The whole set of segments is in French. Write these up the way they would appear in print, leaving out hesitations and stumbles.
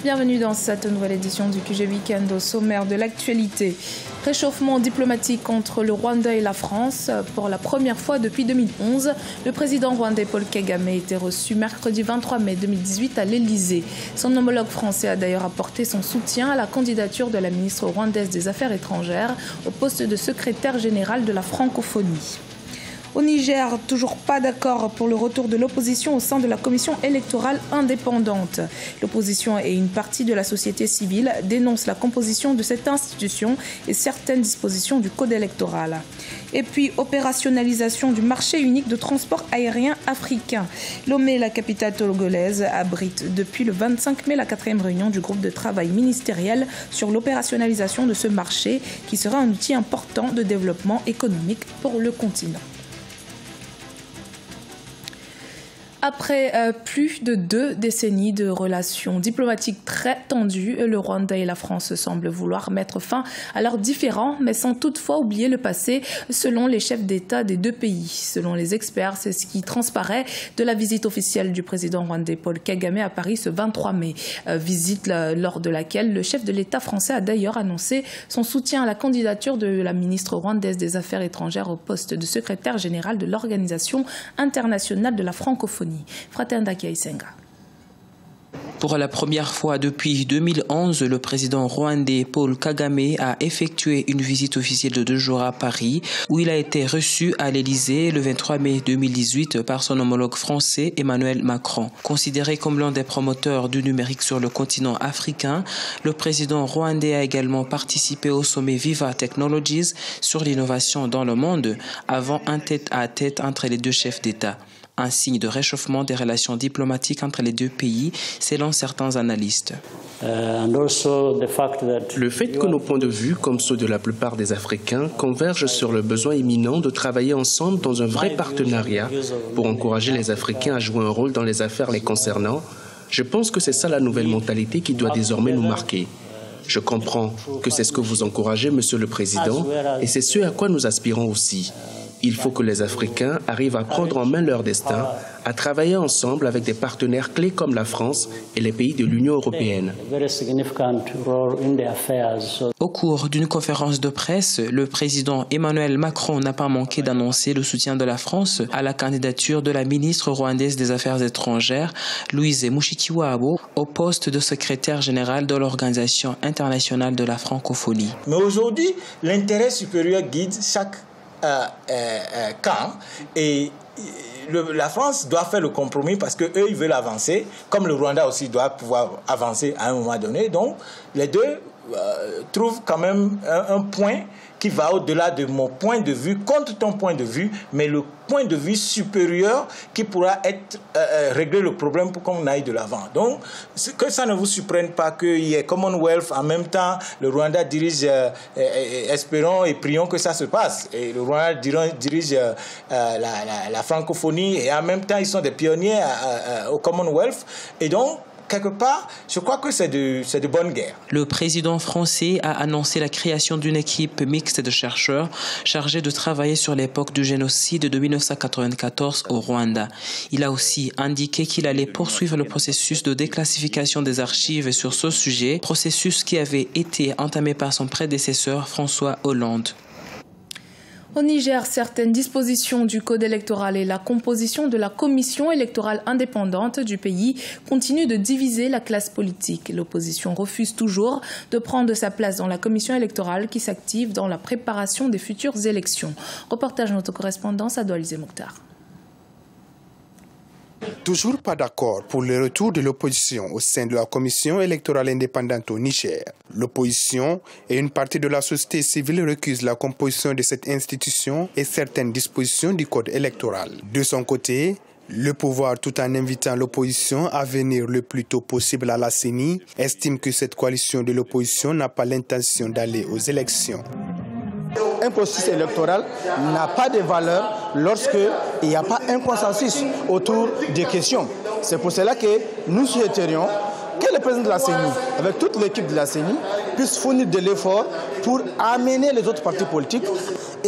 Bienvenue dans cette nouvelle édition du QG Weekend. Au sommaire de l'actualité. Réchauffement diplomatique entre le Rwanda et la France. Pour la première fois depuis 2011, le président rwandais Paul Kagame a été reçu mercredi 23 mai 2018 à l'Elysée. Son homologue français a d'ailleurs apporté son soutien à la candidature de la ministre rwandaise des Affaires étrangères au poste de secrétaire général de la francophonie. Au Niger, toujours pas d'accord pour le retour de l'opposition au sein de la commission électorale indépendante. L'opposition et une partie de la société civile dénoncent la composition de cette institution et certaines dispositions du code électoral. Et puis, opérationnalisation du marché unique de transport aérien africain. Lomé, la capitale togolaise, abrite depuis le 25 mai la 4e réunion du groupe de travail ministériel sur l'opérationnalisation de ce marché qui sera un outil important de développement économique pour le continent. Après plus de 2 décennies de relations diplomatiques très tendues, le Rwanda et la France semblent vouloir mettre fin à leurs différends, mais sans toutefois oublier le passé, selon les chefs d'État des deux pays. Selon les experts, c'est ce qui transparaît de la visite officielle du président rwandais Paul Kagame à Paris ce 23 mai. Visite lors de laquelle le chef de l'État français a d'ailleurs annoncé son soutien à la candidature de la ministre rwandaise des Affaires étrangères au poste de secrétaire général de l'Organisation internationale de la francophonie. Fratenda Kiaisenga. Pour la première fois depuis 2011, le président rwandais Paul Kagame a effectué une visite officielle de 2 jours à Paris, où il a été reçu à l'Elysée le 23 mai 2018 par son homologue français Emmanuel Macron. Considéré comme l'un des promoteurs du numérique sur le continent africain, le président rwandais a également participé au sommet Viva Technologies sur l'innovation dans le monde, avant un tête-à-tête entre les deux chefs d'État. Un signe de réchauffement des relations diplomatiques entre les deux pays, selon certains analystes. Le fait que nos points de vue, comme ceux de la plupart des Africains, convergent sur le besoin imminent de travailler ensemble dans un vrai partenariat pour encourager les Africains à jouer un rôle dans les affaires les concernant, je pense que c'est ça la nouvelle mentalité qui doit désormais nous marquer. Je comprends que c'est ce que vous encouragez, Monsieur le Président, et c'est ce à quoi nous aspirons aussi. Il faut que les Africains arrivent à prendre en main leur destin, à travailler ensemble avec des partenaires clés comme la France et les pays de l'Union européenne. Au cours d'une conférence de presse, le président Emmanuel Macron n'a pas manqué d'annoncer le soutien de la France à la candidature de la ministre rwandaise des Affaires étrangères, Louise Mushikiwabo, au poste de secrétaire général de l'Organisation internationale de la francophonie. Mais aujourd'hui, l'intérêt supérieur guide chaque camp et la France doit faire le compromis parce qu'eux, ils veulent avancer, comme le Rwanda aussi doit pouvoir avancer à un moment donné. Donc, les deux trouvent quand même un point qui va au-delà de mon point de vue, contre ton point de vue, mais le point de vue supérieur qui pourra être régler le problème pour qu'on aille de l'avant. Donc, que ça ne vous surprenne pas qu'il y ait Commonwealth, en même temps, le Rwanda dirige, espérons et prions que ça se passe. Et le Rwanda dirige la francophonie et en même temps, ils sont des pionniers au Commonwealth. Et donc, quelque part, je crois que c'est de bonne guerre. Le président français a annoncé la création d'une équipe mixte de chercheurs chargée de travailler sur l'époque du génocide de 1994 au Rwanda. Il a aussi indiqué qu'il allait poursuivre le processus de déclassification des archives sur ce sujet, processus qui avait été entamé par son prédécesseur François Hollande. Au Niger, certaines dispositions du code électoral et la composition de la commission électorale indépendante du pays continuent de diviser la classe politique. L'opposition refuse toujours de prendre sa place dans la commission électorale qui s'active dans la préparation des futures élections. Reportage de notre correspondance à Doualizé Mokhtar. Toujours pas d'accord pour le retour de l'opposition au sein de la commission électorale indépendante au Niger. L'opposition et une partie de la société civile recusent la composition de cette institution et certaines dispositions du code électoral. De son côté, le pouvoir, tout en invitant l'opposition à venir le plus tôt possible à la CENI, estime que cette coalition de l'opposition n'a pas l'intention d'aller aux élections. Un processus électoral n'a pas de valeur lorsqu'il n'y a pas un consensus autour des questions. C'est pour cela que nous souhaiterions que le président de la CENI, avec toute l'équipe de la CENI, puisse fournir de l'effort pour amener les autres partis politiques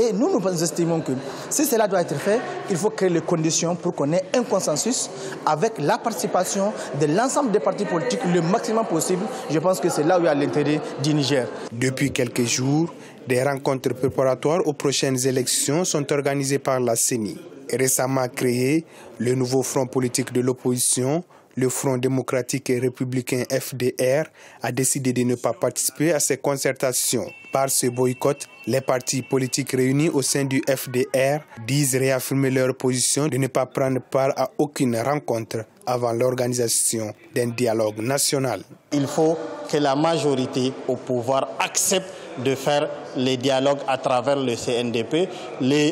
Et nous estimons que si cela doit être fait, il faut créer les conditions pour qu'on ait un consensus avec la participation de l'ensemble des partis politiques le maximum possible. Je pense que c'est là où il y a l'intérêt du Niger. Depuis quelques jours, des rencontres préparatoires aux prochaines élections sont organisées par la CENI. Récemment créé, le nouveau front politique de l'opposition, le Front démocratique et républicain FDR, a décidé de ne pas participer à ces concertations. Par ce boycott, les partis politiques réunis au sein du FDR disent réaffirmer leur position de ne pas prendre part à aucune rencontre avant l'organisation d'un dialogue national. Il faut que la majorité au pouvoir accepte de faire les dialogues à travers le CNDP.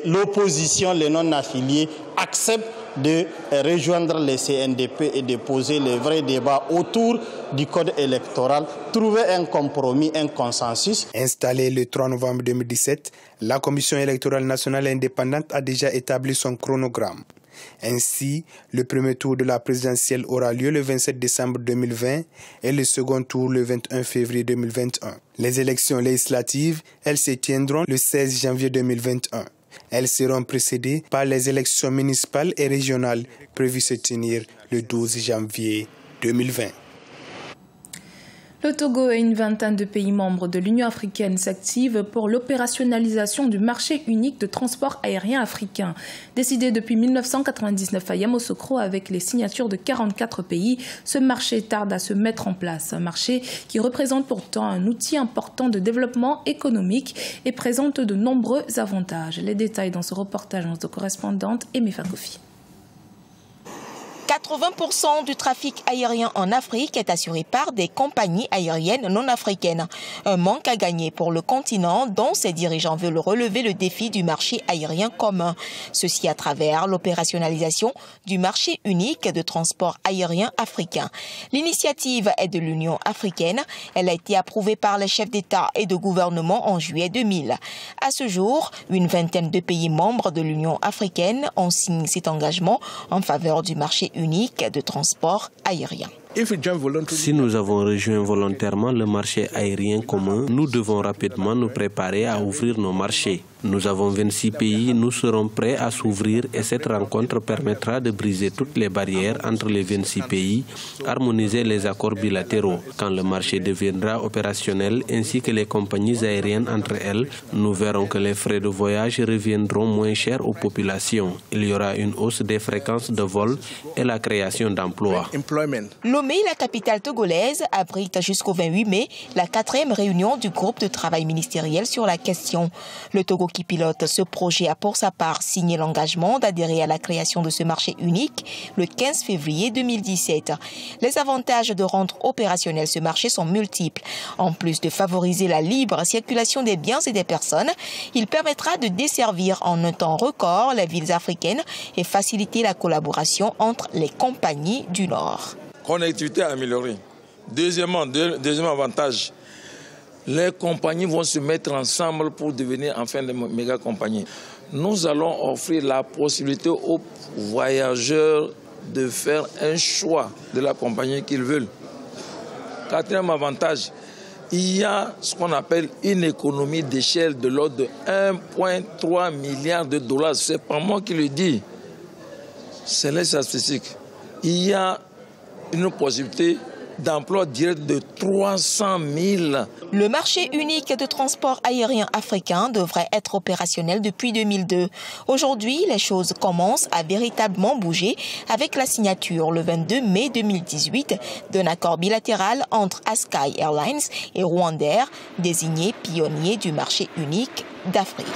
L'opposition, les non-affiliés, acceptent de rejoindre le CNDP et de poser les vrais débats autour du code électoral, trouver un compromis, un consensus. Installée le 3 novembre 2017, la Commission électorale nationale indépendante a déjà établi son chronogramme. Ainsi, le premier tour de la présidentielle aura lieu le 27 décembre 2020 et le second tour le 21 février 2021. Les élections législatives, elles se tiendront le 16 janvier 2021. Elles seront précédées par les élections municipales et régionales prévues se tenir le 12 janvier 2020. Le Togo et une vingtaine de pays membres de l'Union africaine s'activent pour l'opérationnalisation du marché unique de transport aérien africain. Décidé depuis 1999 à Yamoussoukro avec les signatures de 44 pays, ce marché tarde à se mettre en place. Un marché qui représente pourtant un outil important de développement économique et présente de nombreux avantages. Les détails dans ce reportage de notre correspondante Aimé Fakofi. 80% du trafic aérien en Afrique est assuré par des compagnies aériennes non africaines. Un manque à gagner pour le continent dont ses dirigeants veulent relever le défi du marché aérien commun. Ceci à travers l'opérationnalisation du marché unique de transport aérien africain. L'initiative est de l'Union africaine. Elle a été approuvée par les chefs d'État et de gouvernement en juillet 2000. À ce jour, une vingtaine de pays membres de l'Union africaine ont signé cet engagement en faveur du marché unique de transport aérien. Si nous avons rejoint volontairement le marché aérien commun, nous devons rapidement nous préparer à ouvrir nos marchés. Nous avons 26 pays, nous serons prêts à s'ouvrir et cette rencontre permettra de briser toutes les barrières entre les 26 pays, harmoniser les accords bilatéraux. Quand le marché deviendra opérationnel ainsi que les compagnies aériennes entre elles, nous verrons que les frais de voyage reviendront moins chers aux populations. Il y aura une hausse des fréquences de vol et la création d'emplois. Lomé, la capitale togolaise, abrite jusqu'au 28 mai la 4e réunion du groupe de travail ministériel sur la question. Le Togo qui pilote ce projet a pour sa part signé l'engagement d'adhérer à la création de ce marché unique le 15 février 2017. Les avantages de rendre opérationnel ce marché sont multiples. En plus de favoriser la libre circulation des biens et des personnes, il permettra de desservir en un temps record les villes africaines et faciliter la collaboration entre les compagnies du Nord. Connectivité améliorée. Deuxième avantage, les compagnies vont se mettre ensemble pour devenir enfin des méga compagnies. Nous allons offrir la possibilité aux voyageurs de faire un choix de la compagnie qu'ils veulent. Quatrième avantage, il y a ce qu'on appelle une économie d'échelle de l'ordre de 1,3 milliard de dollars. Ce n'est pas moi qui le dis, c'est les statistiques. Il y a une possibilité d'emploi direct de 300 000. Le marché unique de transport aérien africain devrait être opérationnel depuis 2002. Aujourd'hui, les choses commencent à véritablement bouger avec la signature le 22 mai 2018 d'un accord bilatéral entre Askai Airlines et Rwandair, désignés pionniers du marché unique d'Afrique.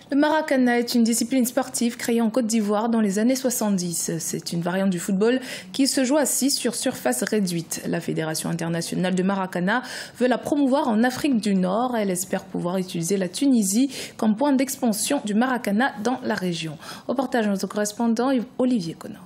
Le Maracana est une discipline sportive créée en Côte d'Ivoire dans les années 70. C'est une variante du football qui se joue assis sur surface réduite. La Fédération internationale de Maracana veut la promouvoir en Afrique du Nord. Elle espère pouvoir utiliser la Tunisie comme point d'expansion du Maracana dans la région. Reportage de notre correspondant Olivier Connor.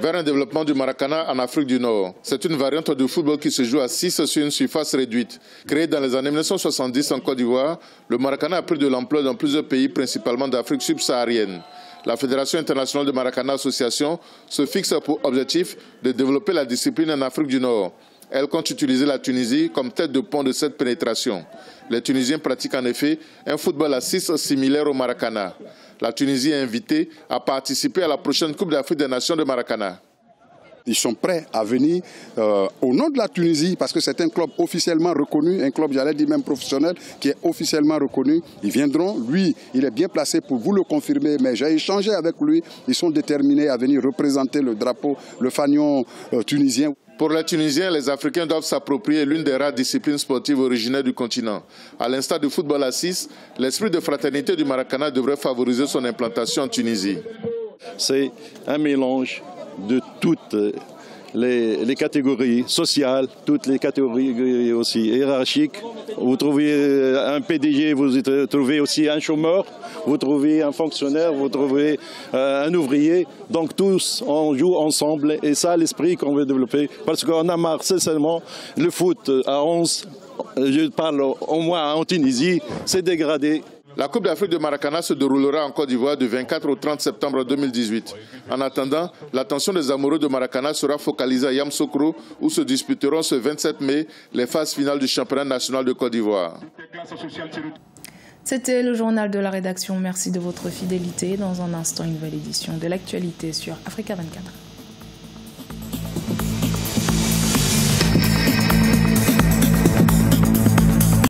Vers un développement du Maracana en Afrique du Nord. C'est une variante de football qui se joue à 6 sur une surface réduite. Créé dans les années 1970 en Côte d'Ivoire, le Maracana a pris de l'ampleur dans plusieurs pays, principalement d'Afrique subsaharienne. La Fédération internationale de Maracana Association se fixe pour objectif de développer la discipline en Afrique du Nord. Elle compte utiliser la Tunisie comme tête de pont de cette pénétration. Les Tunisiens pratiquent en effet un football à 6 similaire au Maracana. La Tunisie est invitée à participer à la prochaine Coupe d'Afrique des Nations de Maracana. Ils sont prêts à venir au nom de la Tunisie parce que c'est un club officiellement reconnu, un club, j'allais dire même professionnel, qui est officiellement reconnu. Ils viendront, lui, il est bien placé pour vous le confirmer, mais j'ai échangé avec lui, ils sont déterminés à venir représenter le drapeau, le fanion tunisien. Pour les Tunisiens, les Africains doivent s'approprier l'une des rares disciplines sportives originaires du continent. À l'instar du football à 6, l'esprit de fraternité du Maracana devrait favoriser son implantation en Tunisie. C'est un mélange de toutes les catégories sociales, toutes les catégories aussi hiérarchiques. Vous trouvez un PDG, vous trouvez aussi un chômeur, vous trouvez un fonctionnaire, vous trouvez un ouvrier. Donc tous, on joue ensemble et ça, l'esprit qu'on veut développer. Parce qu'on a marre, sincèrement, le foot à 11, je parle au moins en Tunisie, c'est dégradé. La Coupe d'Afrique de Maracana se déroulera en Côte d'Ivoire du 24 au 30 septembre 2018. En attendant, l'attention des amoureux de Maracana sera focalisée à Yamoussoukro où se disputeront ce 27 mai les phases finales du championnat national de Côte d'Ivoire. C'était le journal de la rédaction. Merci de votre fidélité. Dans un instant, une nouvelle édition de l'actualité sur Africa 24.